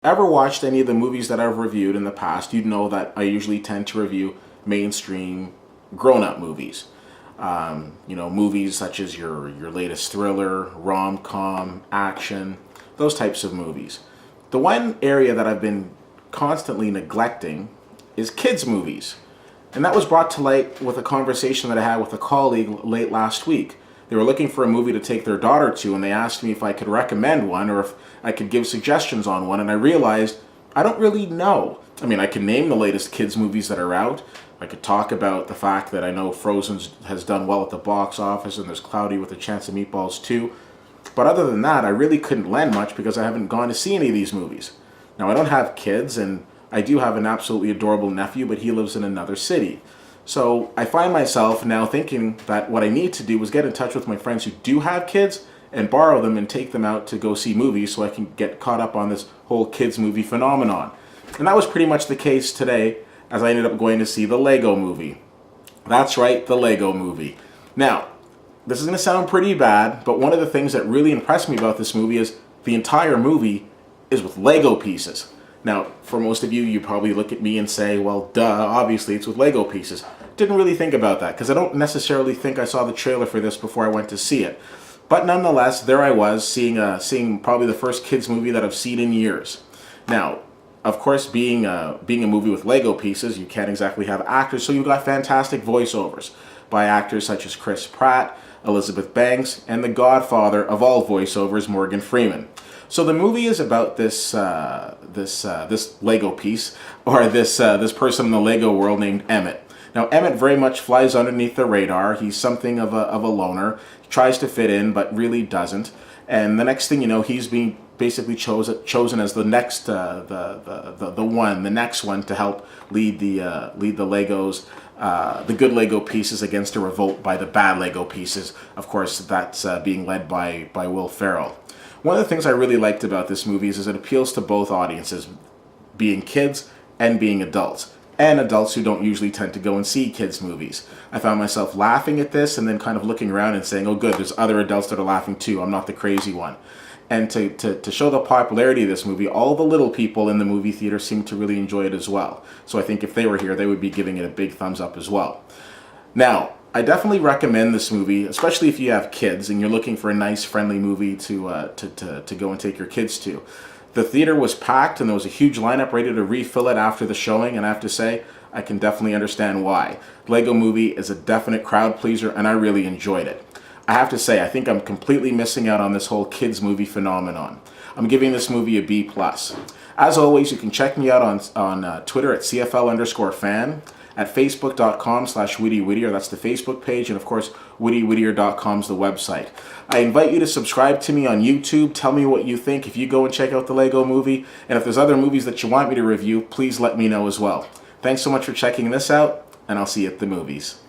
ever watched any of the movies that I've reviewed in the past, you'd know that I usually tend to review mainstream grown-up movies. Movies such as your latest thriller, rom-com, action, those types of movies. The one area that I've been constantly neglecting is kids' movies. And that was brought to light with a conversation that I had with a colleague late last week. They were looking for a movie to take their daughter to, and they asked me if I could recommend one or if I could give suggestions on one, and I realized I don't really know. I mean, I can name the latest kids' movies that are out. I could talk about the fact that I know Frozen has done well at the box office, and there's Cloudy with a Chance of Meatballs too. But other than that, I really couldn't lend much because I haven't gone to see any of these movies. Now, I don't have kids, and I do have an absolutely adorable nephew, but he lives in another city. So I find myself now thinking that what I need to do is get in touch with my friends who do have kids and borrow them and take them out to go see movies so I can get caught up on this whole kids movie phenomenon. And that was pretty much the case today, as I ended up going to see the Lego Movie. That's right, the Lego Movie. Now, this is going to sound pretty bad, but one of the things that really impressed me about this movie is the entire movie is with Lego pieces. Now, for most of you, you probably look at me and say, well, duh, obviously it's with Lego pieces. Didn't really think about that, because I don't necessarily think I saw the trailer for this before I went to see it. But nonetheless, there I was, seeing probably the first kids movie that I've seen in years. Now, of course, being a movie with Lego pieces, you can't exactly have actors, so you've got fantastic voiceovers by actors such as Pratt, Elizabeth Banks, and the godfather of all voiceovers, Morgan Freeman. So the movie is about this Lego piece, or this person in the Lego world named Emmett. Now, Emmett very much flies underneath the radar. He's something of a loner. He tries to fit in, but really doesn't. And the next thing you know, he's being basically chosen as the next the next one to help lead the Legos, the good Lego pieces against a revolt by the bad Lego pieces. Of course, that's being led by Will Ferrell. One of the things I really liked about this movie is it appeals to both audiences, being kids and being adults. And adults who don't usually tend to go and see kids' movies. I found myself laughing at this and then kind of looking around and saying, oh good, there's other adults that are laughing too, I'm not the crazy one. And to show the popularity of this movie, all the little people in the movie theater seemed to really enjoy it as well. So I think if they were here, they would be giving it a big thumbs up as well. Now, I definitely recommend this movie, especially if you have kids and you're looking for a nice, friendly movie to go and take your kids to. The theater was packed and there was a huge lineup ready to refill it after the showing, and I have to say, I can definitely understand why. Lego Movie is a definite crowd pleaser and I really enjoyed it. I have to say, I think I'm completely missing out on this whole kids movie phenomenon. I'm giving this movie a B+. As always, you can check me out on Twitter at CFL_fan, at facebook.com/WittyWhittier, that's the Facebook page, and of course, WittyWhittier.com is the website. I invite you to subscribe to me on YouTube. Tell me what you think if you go and check out the Lego Movie, and if there's other movies that you want me to review, please let me know as well. Thanks so much for checking this out, and I'll see you at the movies.